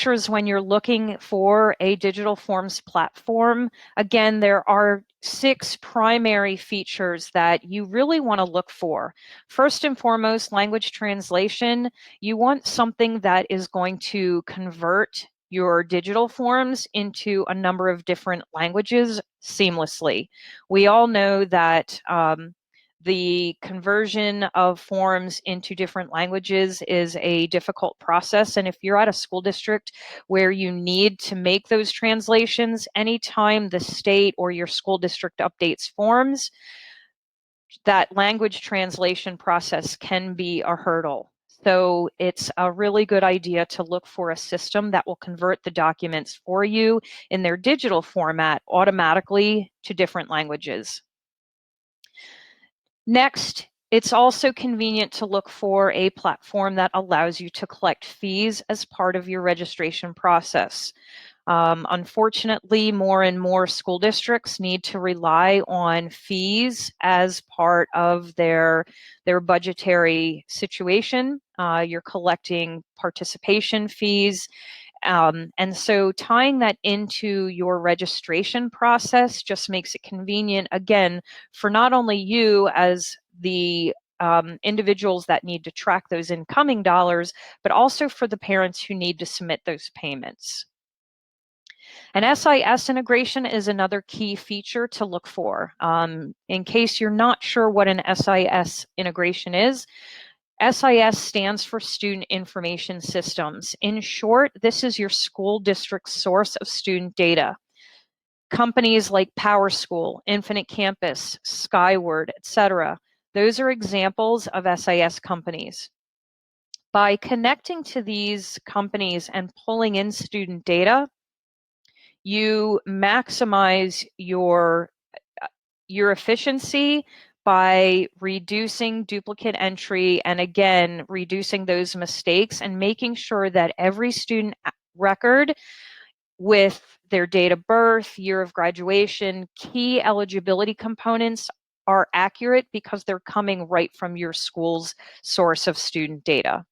features when you're looking for a digital forms platform. Again, there are 6 primary features that you really want to look for. First and foremost, language translation. You want something that is going to convert your digital forms into a number of different languages seamlessly. We all know that the conversion of forms into different languages is a difficult process. And if you're at a school district where you need to make those translations, anytime the state or your school district updates forms, that language translation process can be a hurdle. So it's a really good idea to look for a system that will convert the documents for you in their digital format automatically to different languages. Next, it's also convenient to look for a platform that allows you to collect fees as part of your registration process. Unfortunately, more and more school districts need to rely on fees as part of their budgetary situation. You're collecting participation fees. And so tying that into your registration process just makes it convenient, again, for not only you as the individuals that need to track those incoming dollars, but also for the parents who need to submit those payments. An SIS integration is another key feature to look for. In case you're not sure what an SIS integration is, SIS stands for Student Information Systems. In short, this is your school district's source of student data. Companies like PowerSchool, Infinite Campus, Skyward, etc. Those are examples of SIS companies. By connecting to these companies and pulling in student data, you maximize your efficiency by reducing duplicate entry and, again, reducing those mistakes and making sure that every student record with their date of birth, year of graduation, key eligibility components are accurate because they're coming right from your school's source of student data.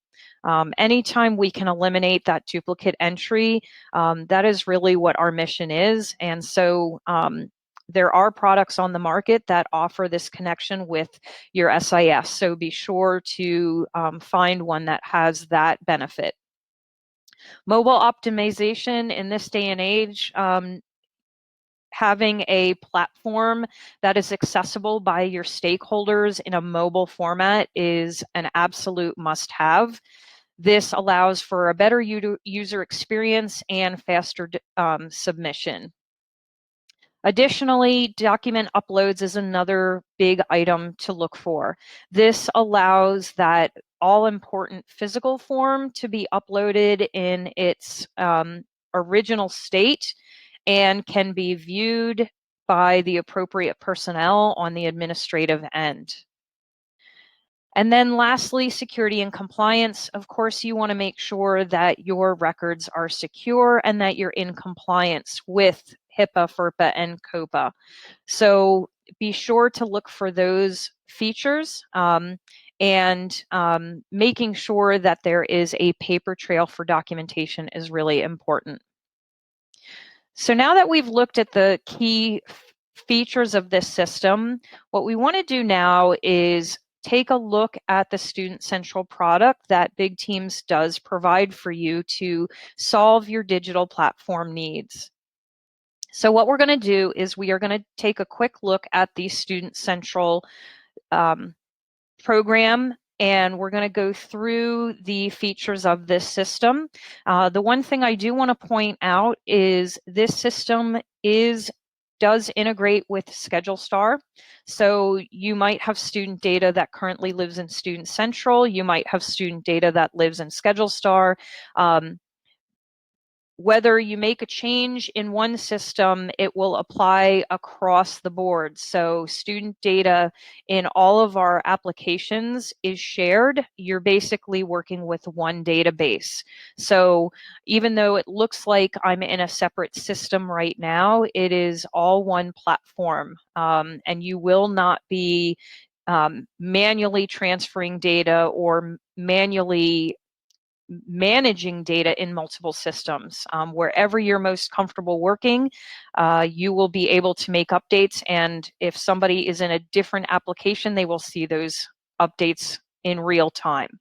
Anytime we can eliminate that duplicate entry, that is really what our mission is. And so there are products on the market that offer this connection with your SIS. So be sure to find one that has that benefit. Mobile optimization in this day and age, having a platform that is accessible by your stakeholders in a mobile format is an absolute must-have. This allows for a better user experience and faster submission. Additionally, document uploads is another big item to look for. This allows that all-important physical form to be uploaded in its original state and can be viewed by the appropriate personnel on the administrative end. And then lastly, security and compliance. Of course, you want to make sure that your records are secure and that you're in compliance with HIPAA, FERPA, and COPA. So be sure to look for those features and making sure that there is a paper trail for documentation is really important. So now that we've looked at the key features of this system, what we want to do now is take a look at the Student Central product that Big Teams does provide for you to solve your digital platform needs. So what we're going to do is we are going to take a quick look at the Student Central program, and we're going to go through the features of this system. The one thing I do want to point out is this system does integrate with ScheduleStar. So you might have student data that currently lives in Student Central. You might have student data that lives in ScheduleStar. Whether you make a change in one system, it will apply across the board. So student data in all of our applications is shared. You're basically working with one database. So even though it looks like I'm in a separate system right now, it is all one platform, and you will not be manually transferring data or manually managing data in multiple systems. Wherever you're most comfortable working, you will be able to make updates, and if somebody is in a different application, they will see those updates in real time.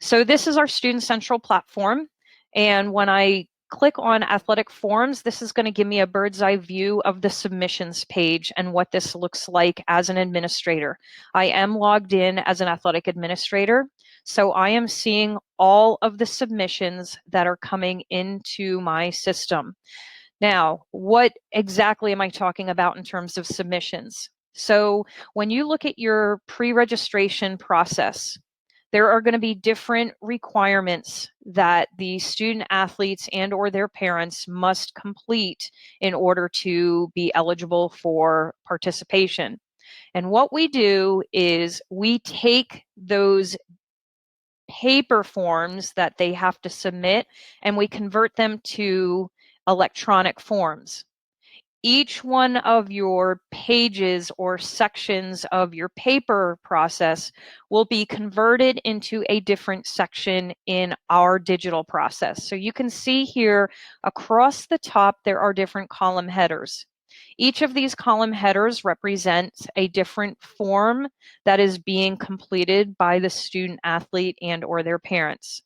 So this is our Student Central platform, and when I click on Athletic Forms, this is going to give me a bird's eye view of the submissions page and what this looks like as an administrator. I am logged in as an athletic administrator, so I am seeing all of the submissions that are coming into my system. Now, what exactly am I talking about in terms of submissions? So when you look at your pre-registration process, there are going to be different requirements that the student athletes and or their parents must complete in order to be eligible for participation. And what we do is we take those paper forms that they have to submit and we convert them to electronic forms. Each one of your pages or sections of your paper process will be converted into a different section in our digital process. So you can see here across the top, there are different column headers. Each of these column headers represents a different form that is being completed by the student athlete and or their parents.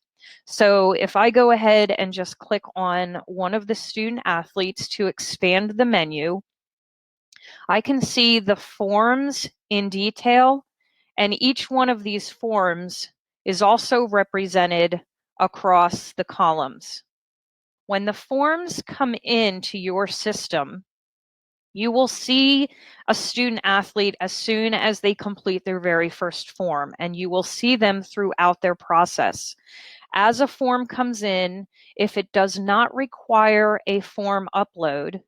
So if I go ahead and just click on one of the student athletes to expand the menu, I can see the forms in detail, and each one of these forms is also represented across the columns. When the forms come into your system, you will see a student athlete as soon as they complete their very first form, and you will see them throughout their process. As a form comes in, if it does not require a form upload,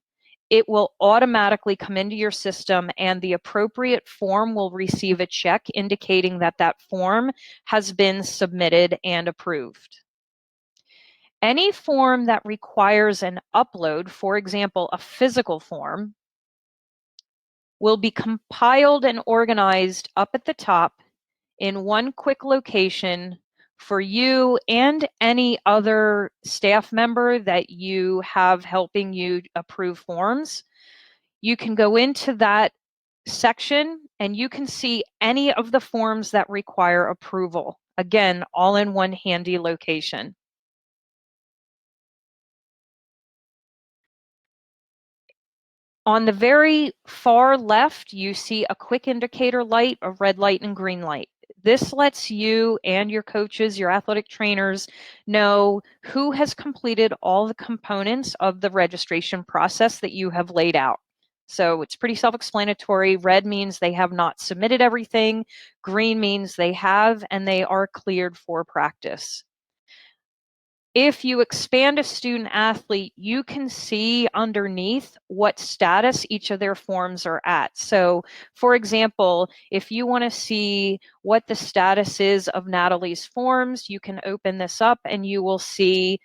it will automatically come into your system and the appropriate form will receive a check indicating that that form has been submitted and approved. Any form that requires an upload, for example, a physical form, will be compiled and organized up at the top in one quick location for you and any other staff member that you have helping you approve forms. You can go into that section and you can see any of the forms that require approval. Again, all in one handy location. On the very far left, you see a quick indicator light, a red light and green light. This lets you and your coaches, your athletic trainers, know who has completed all the components of the registration process that you have laid out. So it's pretty self-explanatory. Red means they have not submitted everything. Green means they have and they are cleared for practice. If you expand a student athlete, you can see underneath what status each of their forms are at. So for example, if you want to see what the status is of Natalie's forms, you can open this up and you will see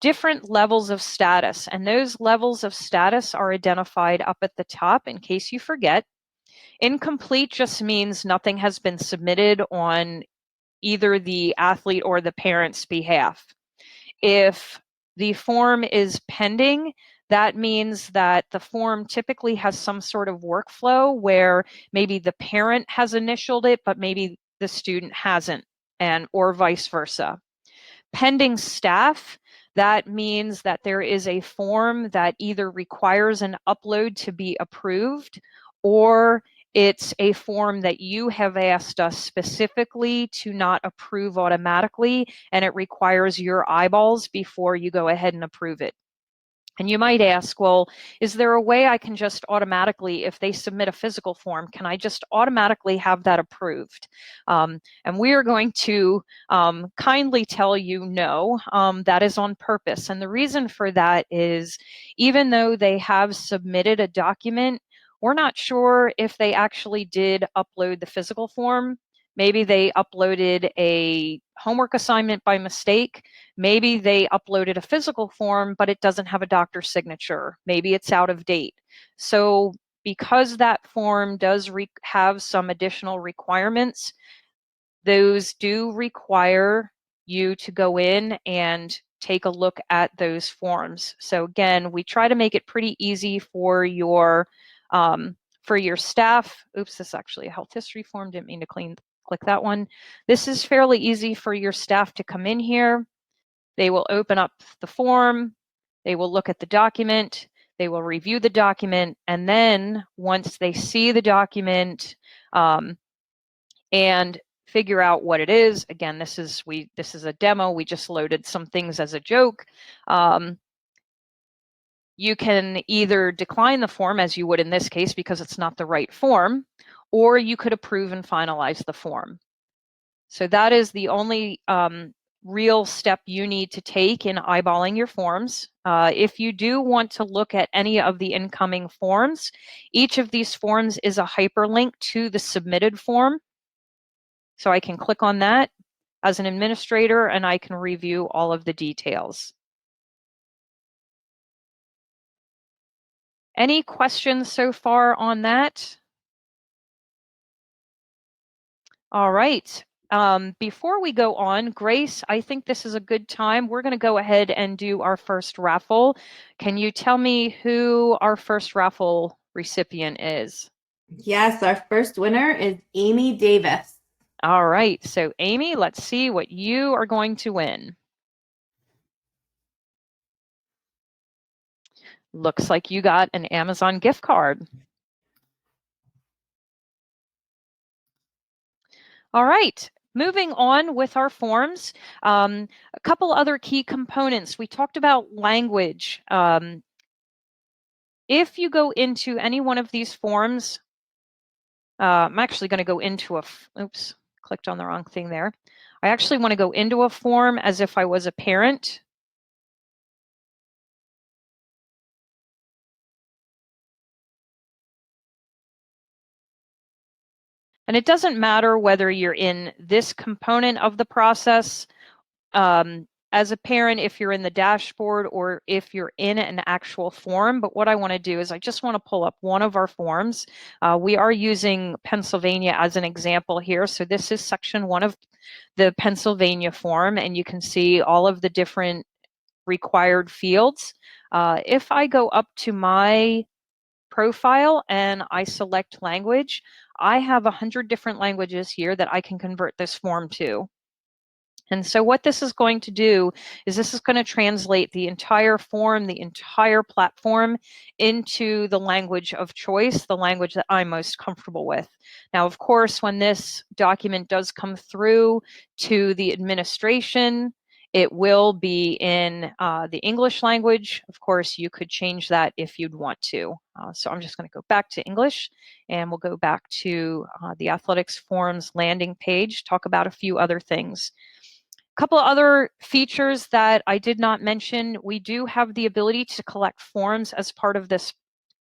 different levels of status. And those levels of status are identified up at the top in case you forget. Incomplete just means nothing has been submitted on either the athlete or the parent's behalf. If the form is pending, that means that the form typically has some sort of workflow where maybe the parent has initialed it, but maybe the student hasn't, and or vice versa. Pending staff, that means that there is a form that either requires an upload to be approved or it's a form that you have asked us specifically to not approve automatically, and it requires your eyeballs before you go ahead and approve it. And you might ask, well, is there a way I can just automatically, if they submit a physical form, can I just automatically have that approved? And we are going to kindly tell you no, that is on purpose. And the reason for that is even though they have submitted a document, we're not sure if they actually did upload the physical form. Maybe they uploaded a homework assignment by mistake. Maybe they uploaded a physical form, but it doesn't have a doctor's signature. Maybe it's out of date. So because that form does have some additional requirements, those do require you to go in and take a look at those forms. So again, we try to make it pretty easy for your staff. Oops, this is actually a health history form. Didn't mean to click that one. This is fairly easy for your staff to come in here. They will open up the form. They will look at the document. They will review the document. And then once they see the document and figure out what it is, again, this is a demo. We just loaded some things as a joke. You can either decline the form, as you would in this case, because it's not the right form, or you could approve and finalize the form. So that is the only real step you need to take in eyeballing your forms. If you do want to look at any of the incoming forms, each of these forms is a hyperlink to the submitted form. So I can click on that as an administrator and I can review all of the details. Any questions so far on that? All right. Before we go on, Grace, I think this is a good time. We're going to go ahead and do our first raffle. Can you tell me who our first raffle recipient is? Yes, our first winner is Amy Davis. All right. So Amy, let's see what you are going to win. Looks like you got an Amazon gift card. All right. Moving on with our forms, a couple other key components. We talked about language. If you go into any one of these forms, I'm actually going to go into oops, clicked on the wrong thing there. I actually want to go into a form as if I was a parent. And it doesn't matter whether you're in this component of the process as a parent, if you're in the dashboard or if you're in an actual form. But what I want to do is I just want to pull up one of our forms. We are using Pennsylvania as an example here. So this is section 1 of the Pennsylvania form, and you can see all of the different required fields. If I go up to my profile and I select language, I have 100 different languages here that I can convert this form to. And so what this is going to do is this is going to translate the entire form, the entire platform into the language of choice, the language that I'm most comfortable with. Now, of course, when this document does come through to the administration, it will be in the English language. Of course, you could change that if you'd want to. So I'm just going to go back to English and we'll go back to the athletics forms landing page, talk about a few other things. A couple of other features that I did not mention, we do have the ability to collect forms as part of this,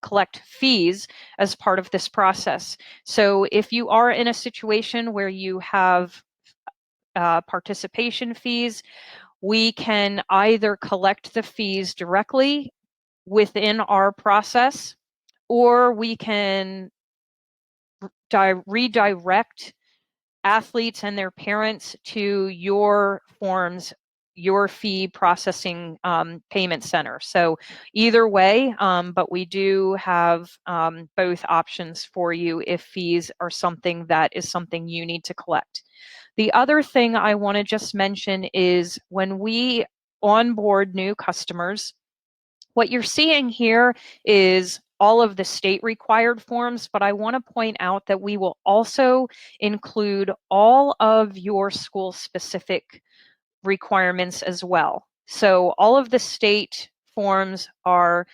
collect fees as part of this process. So if you are in a situation where you have participation fees, we can either collect the fees directly within our process, or we can redirect athletes and their parents to your forms, your fee processing payment center. So either way, but we do have both options for you if fees are something that is something you need to collect. The other thing I want to just mention is when we onboard new customers, what you're seeing here is all of the state required forms, but I want to point out that we will also include all of your school specific requirements as well. So all of the state forms are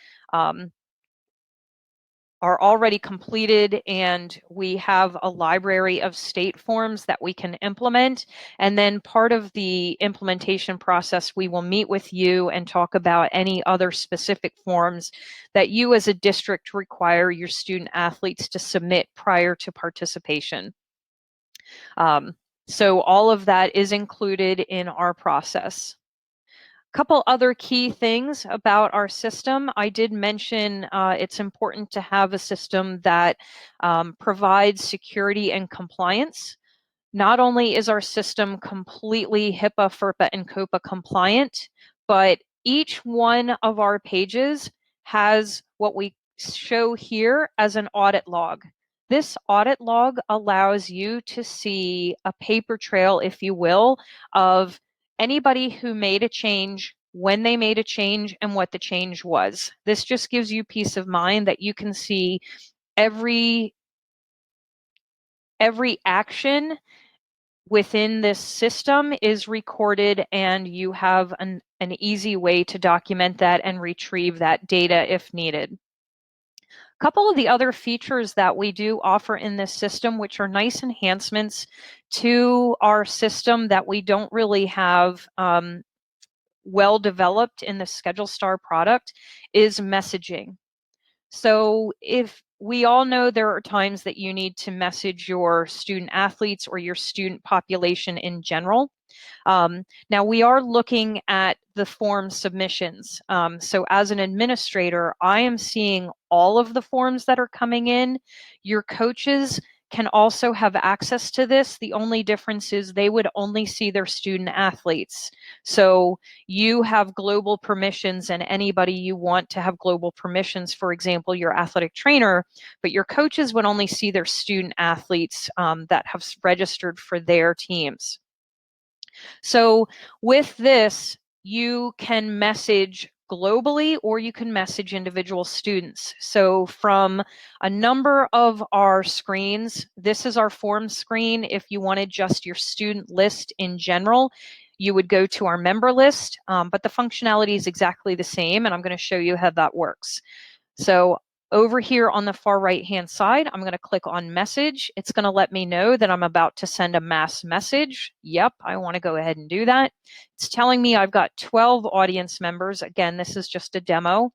already completed, and we have a library of state forms that we can implement. And then part of the implementation process, we will meet with you and talk about any other specific forms that you as a district require your student athletes to submit prior to participation. So all of that is included in our process. Couple other key things about our system. I did mention it's important to have a system that provides security and compliance. Not only is our system completely HIPAA, FERPA, and COPA compliant, but each one of our pages has what we show here as an audit log. This audit log allows you to see a paper trail, if you will, of anybody who made a change, when they made a change, and what the change was. This just gives you peace of mind that you can see every action within this system is recorded, and you have an easy way to document that and retrieve that data if needed. A couple of the other features that we do offer in this system, which are nice enhancements to our system that we don't really have well developed in the Schedule Star product, is messaging. So if we all know there are times that you need to message your student athletes or your student population in general. Now we are looking at the form submissions. So as an administrator, I am seeing all of the forms that are coming in. Your coaches can also have access to this. The only difference is they would only see their student athletes. So you have global permissions, and anybody you want to have global permissions, for example, your athletic trainer, but your coaches would only see their student athletes that have registered for their teams. So with this, you can message globally or you can message individual students. So from a number of our screens, this is our form screen. If you wanted just your student list in general, you would go to our member list, but the functionality is exactly the same, and I'm going to show you how that works. So over here on the far right-hand side, I'm going to click on message. It's going to let me know that I'm about to send a mass message. Yep, I want to go ahead and do that. It's telling me I've got 12 audience members. Again, this is just a demo.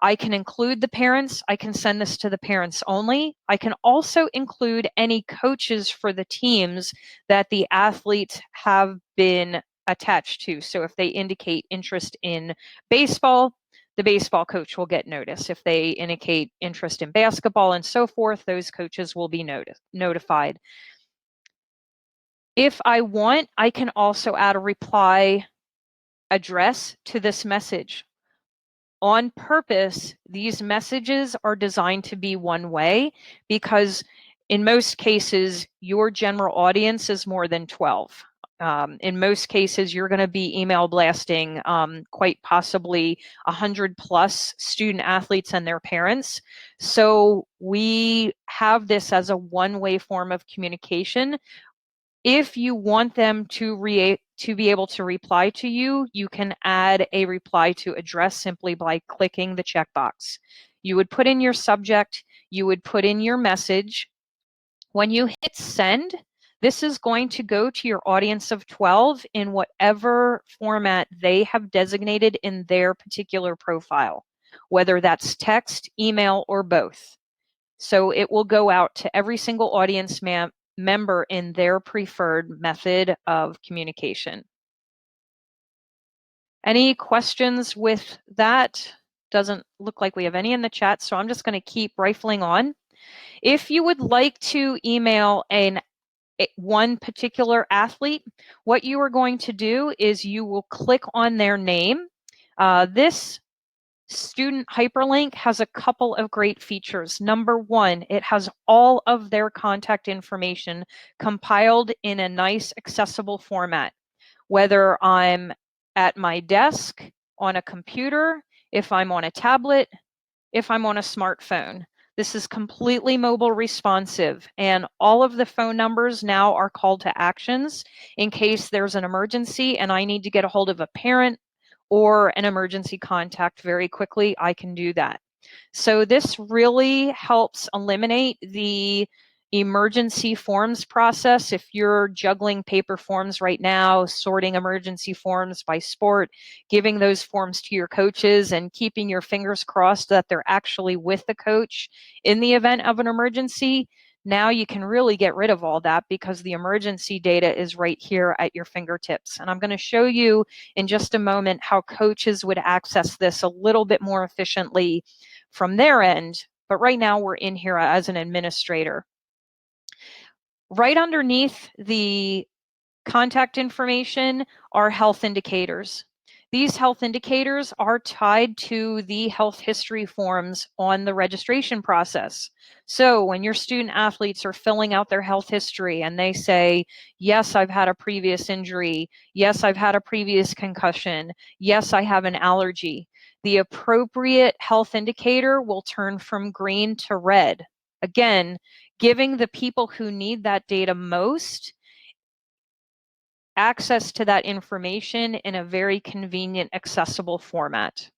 I can include the parents. I can send this to the parents only. I can also include any coaches for the teams that the athletes have been attached to. So if they indicate interest in baseball, the baseball coach will get notice. If they indicate interest in basketball and so forth, those coaches will be notified. If I want, I can also add a reply address to this message. On purpose, these messages are designed to be one way because in most cases, your general audience is more than 12. In most cases, you're going to be email blasting quite possibly 100 plus student athletes and their parents. So we have this as a one-way form of communication. If you want them to be able to reply to you, you can add a reply to address simply by clicking the checkbox. You would put in your subject, you would put in your message. When you hit send, this is going to go to your audience of 12 in whatever format they have designated in their particular profile, whether that's text, email, or both. So it will go out to every single audience member in their preferred method of communication. Any questions with that? Doesn't look like we have any in the chat, so I'm just going to keep rifling on. If you would like to email one particular athlete, what you are going to do is you will click on their name. This student hyperlink has a couple of great features. Number one, it has all of their contact information compiled in a nice accessible format. Whether I'm at my desk, on a computer, if I'm on a tablet, if I'm on a smartphone. This is completely mobile responsive, and all of the phone numbers now are call to actions in case there's an emergency and I need to get a hold of a parent or an emergency contact very quickly. I can do that. So this really helps eliminate the emergency forms process. If you're juggling paper forms right now, sorting emergency forms by sport, giving those forms to your coaches and keeping your fingers crossed that they're actually with the coach in the event of an emergency, now you can really get rid of all that because the emergency data is right here at your fingertips. And I'm going to show you in just a moment how coaches would access this a little bit more efficiently from their end. But right now we're in here as an administrator. Right underneath the contact information are health indicators. These health indicators are tied to the health history forms on the registration process. So when your student athletes are filling out their health history and they say, yes, I've had a previous injury, yes, I've had a previous concussion, yes, I have an allergy, the appropriate health indicator will turn from green to red. Again, giving the people who need that data most access to that information in a very convenient, accessible format.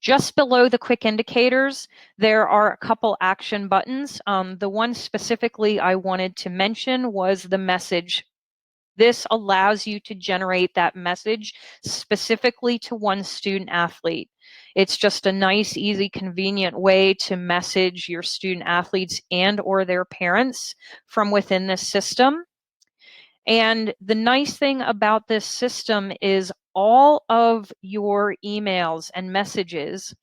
Just below the quick indicators, there are a couple action buttons. The one specifically I wanted to mention was the message. This allows you to generate that message specifically to one student athlete. It's just a nice, easy, convenient way to message your student athletes and or their parents from within this system. And the nice thing about this system is all of your emails and messages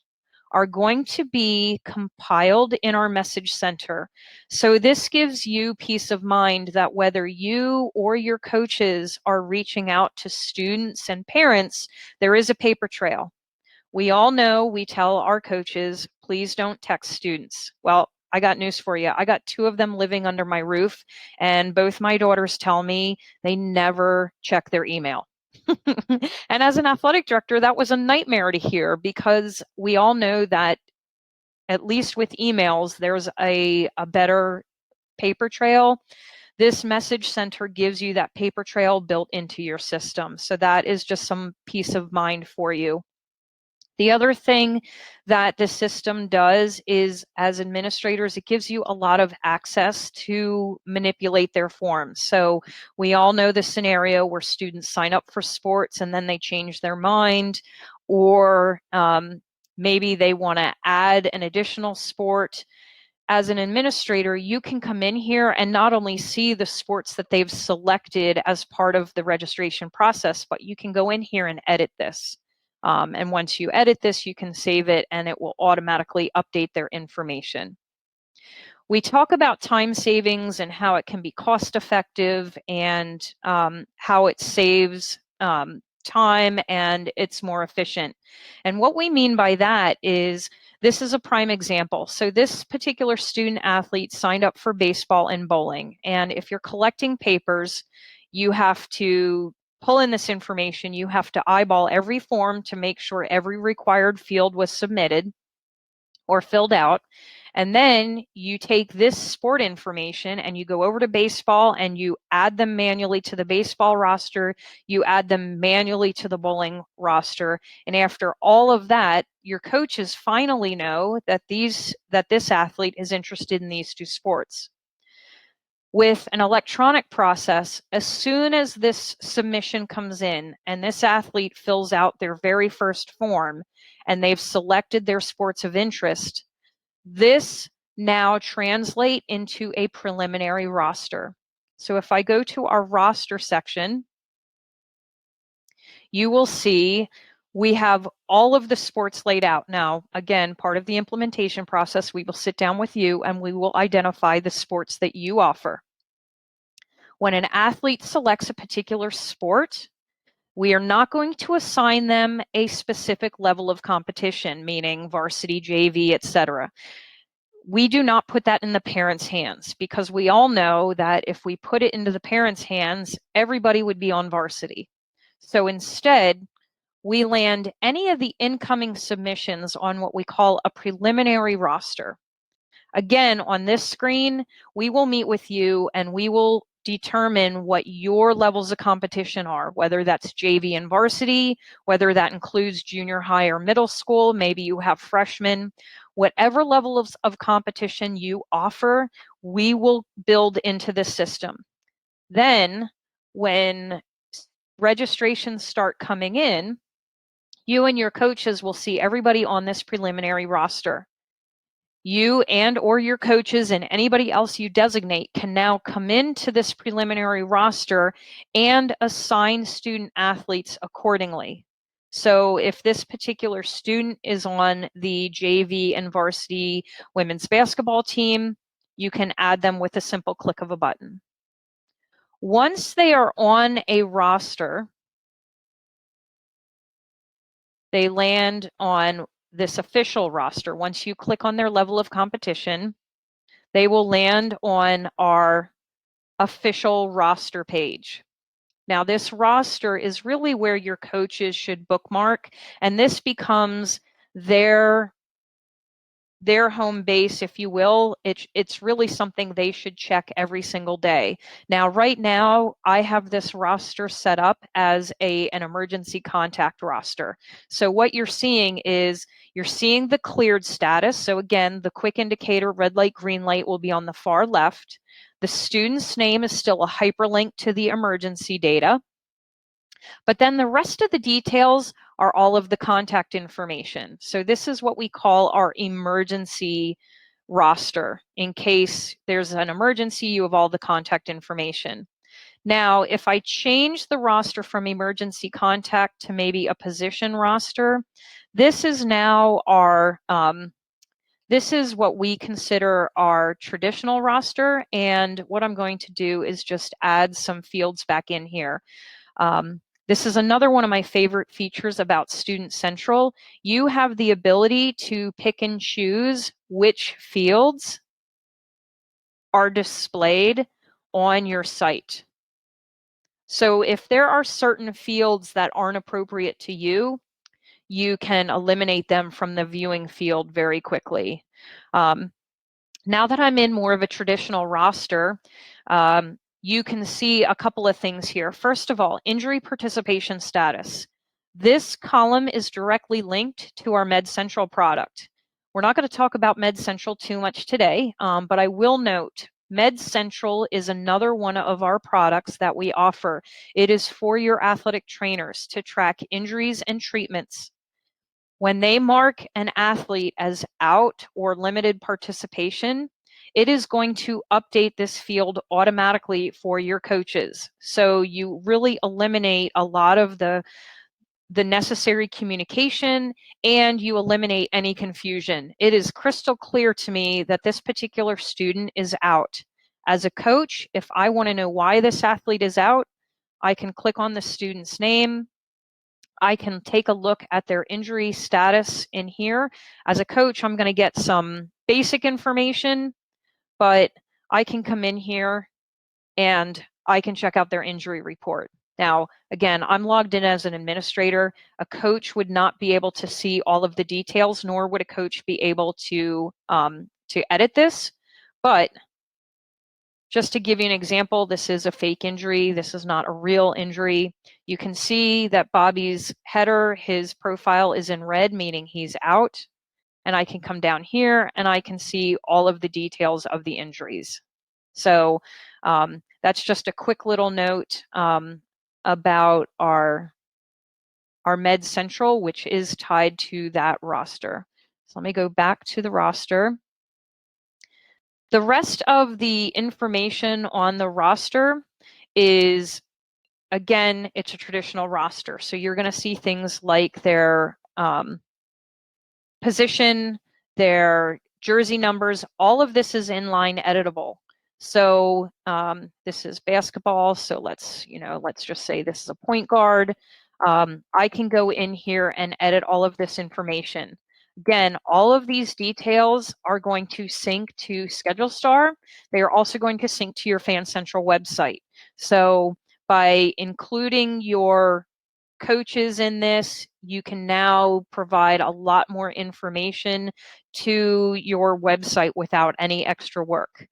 are going to be compiled in our message center. So this gives you peace of mind that whether you or your coaches are reaching out to students and parents, there is a paper trail. We all know, we tell our coaches, please don't text students. Well, I got news for you. I got 2 of them living under my roof, and both my daughters tell me they never check their email. And as an athletic director, that was a nightmare to hear because we all know that at least with emails, there's a better paper trail. This message center gives you that paper trail built into your system. So that is just some peace of mind for you. The other thing that the system does is, as administrators, it gives you a lot of access to manipulate their forms. So we all know the scenario where students sign up for sports and then they change their mind, or maybe they want to add an additional sport. As an administrator, you can come in here and not only see the sports that they've selected as part of the registration process, but you can go in here and edit this. And once you edit this, you can save it and it will automatically update their information. We talk about time savings and how it can be cost effective and how it saves time and it's more efficient. And what we mean by that is, this is a prime example. So this particular student athlete signed up for baseball and bowling. And if you're collecting papers, you have to pull in this information. You have to eyeball every form to make sure every required field was submitted or filled out. And then you take this sport information and you go over to baseball and you add them manually to the baseball roster, you add them manually to the bowling roster. And after all of that, your coaches finally know that this athlete is interested in these 2 sports. With an electronic process, as soon as this submission comes in and this athlete fills out their very first form and they've selected their sports of interest, this now translate into a preliminary roster. So if I go to our roster section, you will see we have all of the sports laid out. Now, again, part of the implementation process, we will sit down with you and we will identify the sports that you offer. When an athlete selects a particular sport, we are not going to assign them a specific level of competition, meaning varsity, JV, etc. We do not put that in the parents' hands because we all know that if we put it into the parents' hands, everybody would be on varsity. So instead, we land any of the incoming submissions on what we call a preliminary roster. Again, on this screen, we will meet with you and we will determine what your levels of competition are, whether that's JV and varsity, whether that includes junior high or middle school, maybe you have freshmen. Whatever level of competition you offer, we will build into the system. Then, when registrations start coming in, you and your coaches will see everybody on this preliminary roster. You and or your coaches and anybody else you designate can now come into this preliminary roster and assign student athletes accordingly. So if this particular student is on the JV and varsity women's basketball team, you can add them with a simple click of a button. Once they are on a roster, they land on this official roster. Once you click on their level of competition, they will land on our official roster page. Now, this roster is really where your coaches should bookmark, and this becomes their home base, if you will. It's really something they should check every single day. Now, right now, I have this roster set up as an emergency contact roster. So what you're seeing is you're seeing the cleared status. So again, the quick indicator, red light, green light, will be on the far left. The student's name is still a hyperlink to the emergency data. But then the rest of the details are all of the contact information. So this is what we call our emergency roster. In case there's an emergency, you have all the contact information. Now, if I change the roster from emergency contact to maybe a position roster, this is now our, this is what we consider our traditional roster. And what I'm going to do is just add some fields back in here. This is another one of my favorite features about Student Central. You have the ability to pick and choose which fields are displayed on your site. So if there are certain fields that aren't appropriate to you, you can eliminate them from the viewing field very quickly. Now that I'm in more of a traditional roster, you can see a couple of things here. First of all, injury participation status. This column is directly linked to our MedCentral product. We're not going to talk about MedCentral too much today, but I will note MedCentral is another one of our products that we offer. It is for your athletic trainers to track injuries and treatments. When they mark an athlete as out or limited participation, it is going to update this field automatically for your coaches. So you really eliminate a lot of the necessary communication, and you eliminate any confusion. It is crystal clear to me that this particular student is out. As a coach, if I want to know why this athlete is out, I can click on the student's name. I can take a look at their injury status in here. As a coach, I'm going to get some basic information, but I can come in here and I can check out their injury report. Now, again, I'm logged in as an administrator. A coach would not be able to see all of the details, nor would a coach be able to edit this. But just to give you an example, this is a fake injury. This is not a real injury. You can see that Bobby's header, his profile is in red, meaning he's out. And I can come down here and I can see all of the details of the injuries. So that's just a quick little note about our MedCentral, which is tied to that roster. So let me go back to the roster. The rest of the information on the roster is, again, it's a traditional roster. So you're going to see things like their position, their jersey numbers. All of this is inline editable. So this is basketball. So let's just say this is a point guard. I can go in here and edit all of this information. Again, all of these details are going to sync to ScheduleStar. They are also going to sync to your Fan Central website. So by including your coaches in this, you can now provide a lot more information to your website without any extra work.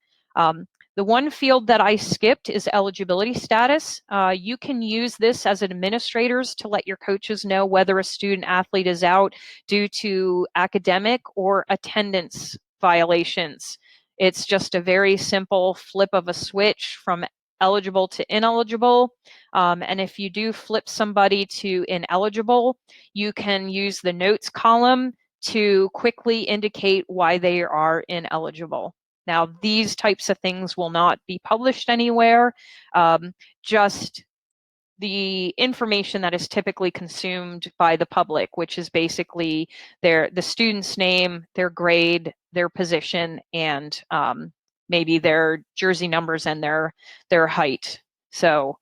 The one field that I skipped is eligibility status. You can use this as administrators to let your coaches know whether a student athlete is out due to academic or attendance violations. It's just a very simple flip of a switch from eligible to ineligible. And if you do flip somebody to ineligible, you can use the notes column to quickly indicate why they are ineligible. Now, these types of things will not be published anywhere, just the information that is typically consumed by the public, which is basically the student's name, their grade, their position, and maybe their jersey numbers and their height. So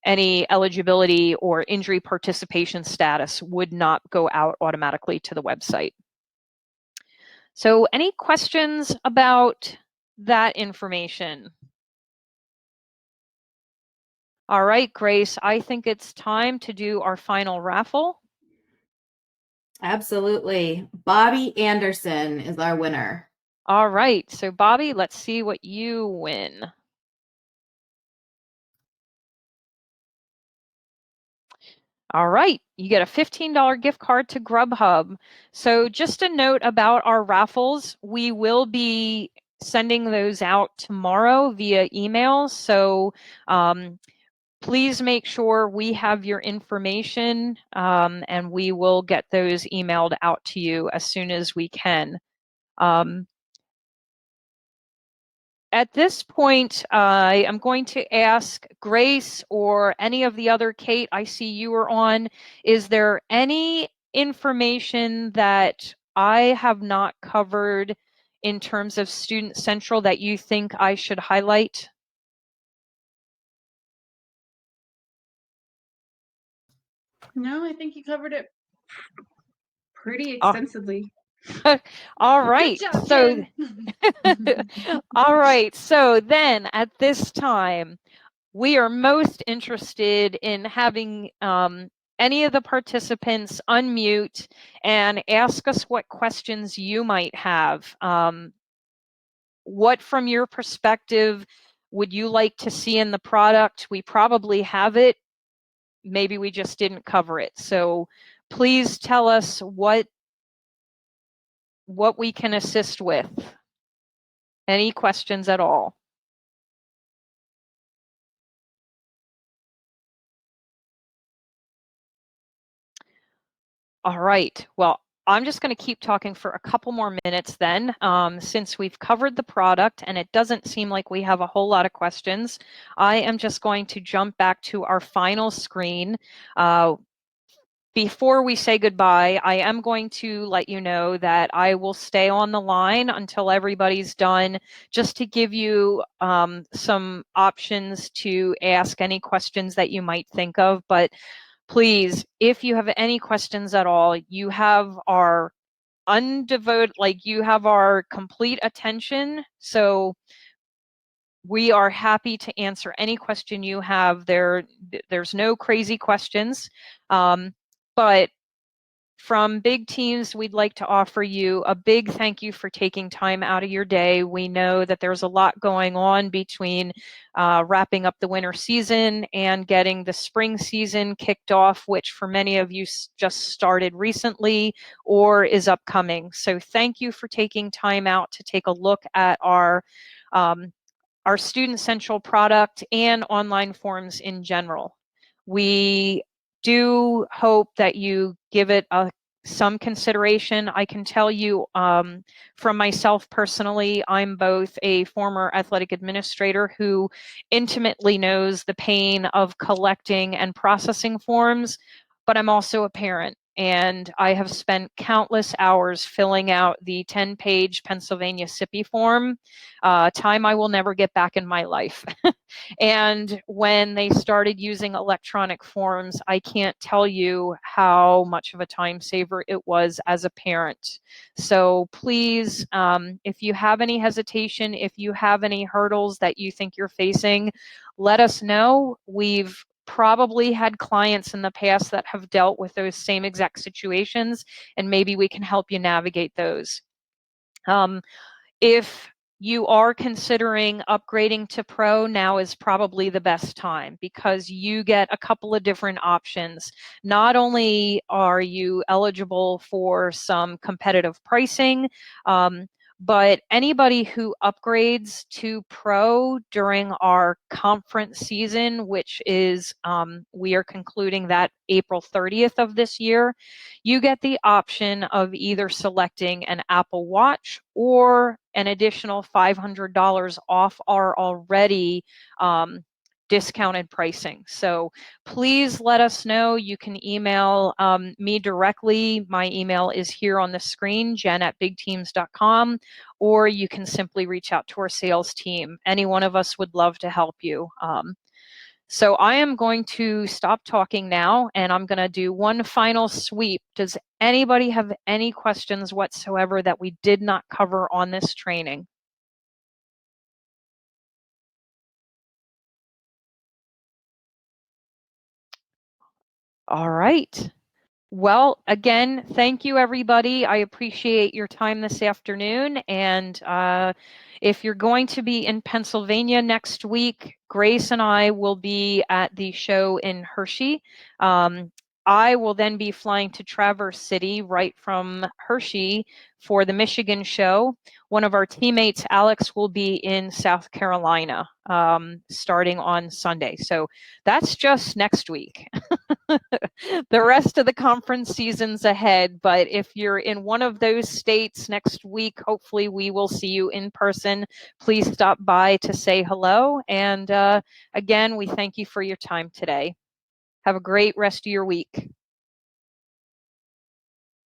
any eligibility or injury participation status would not go out automatically to the website. So any questions about that information? All right, Grace, I think it's time to do our final raffle. Absolutely. Bobby Anderson is our winner. All right, so Bobby, let's see what you win. All right, you get a $15 gift card to Grubhub. So just a note about our raffles, we will be sending those out tomorrow via email. So please make sure we have your information and we will get those emailed out to you as soon as we can. At this point, I am going to ask Grace or any of the other, Kate, I see you are on. Is there any information that I have not covered in terms of Student Central that you think I should highlight? No, I think you covered it pretty extensively. All right. Good job, So, Jen. all right. So then at this time, we are most interested in having any of the participants unmute and ask us what questions you might have. What, from your perspective, would you like to see in the product? We probably have it. Maybe we just didn't cover it. So please tell us what we can assist with. Any questions at all? All right. Well, I'm just going to keep talking for a couple more minutes then, since we've covered the product and it doesn't seem like we have a whole lot of questions. I am just going to jump back to our final screen. Before we say goodbye, I am going to let you know that I will stay on the line until everybody's done, just to give you some options to ask any questions that you might think of. But please, if you have any questions at all, you have our you have our complete attention. So we are happy to answer any question you have. There's no crazy questions. But from Big Teams, we'd like to offer you a big thank you for taking time out of your day. We know that there's a lot going on between wrapping up the winter season and getting the spring season kicked off, which for many of you just started recently or is upcoming. So thank you for taking time out to take a look at our Student Central product and online forms in general. We do hope that you give it some consideration. I can tell you from myself personally, I'm both a former athletic administrator who intimately knows the pain of collecting and processing forms, but I'm also a parent. And I have spent countless hours filling out the 10-page Pennsylvania SIPI form, time I will never get back in my life. And when they started using electronic forms, I can't tell you how much of a time saver it was as a parent. So please, if you have any hesitation, if you have any hurdles that you think you're facing, let us know. We've probably had clients in the past that have dealt with those same exact situations, and maybe we can help you navigate those. If you are considering upgrading to Pro, now is probably the best time because you get a couple of different options. Not only are you eligible for some competitive pricing, but anybody who upgrades to Pro during our conference season, which is, we are concluding that April 30th of this year, you get the option of either selecting an Apple Watch or an additional $500 off our already discounted pricing. So please let us know. You can email me directly. My email is here on the screen, jen@bigteams.com, or you can simply reach out to our sales team. Any one of us would love to help you. So I am going to stop talking now, and I'm going to do one final sweep. Does anybody have any questions whatsoever that we did not cover on this training? All right. Well, again, thank you, everybody. I appreciate your time this afternoon. And if you're going to be in Pennsylvania next week, Grace and I will be at the show in Hershey. I will then be flying to Traverse City right from Hershey for the Michigan show. One of our teammates, Alex, will be in South Carolina starting on Sunday. So that's just next week. The rest of the conference season's ahead, but if you're in one of those states next week, hopefully we will see you in person. Please stop by to say hello. And again, we thank you for your time today. Have a great rest of your week.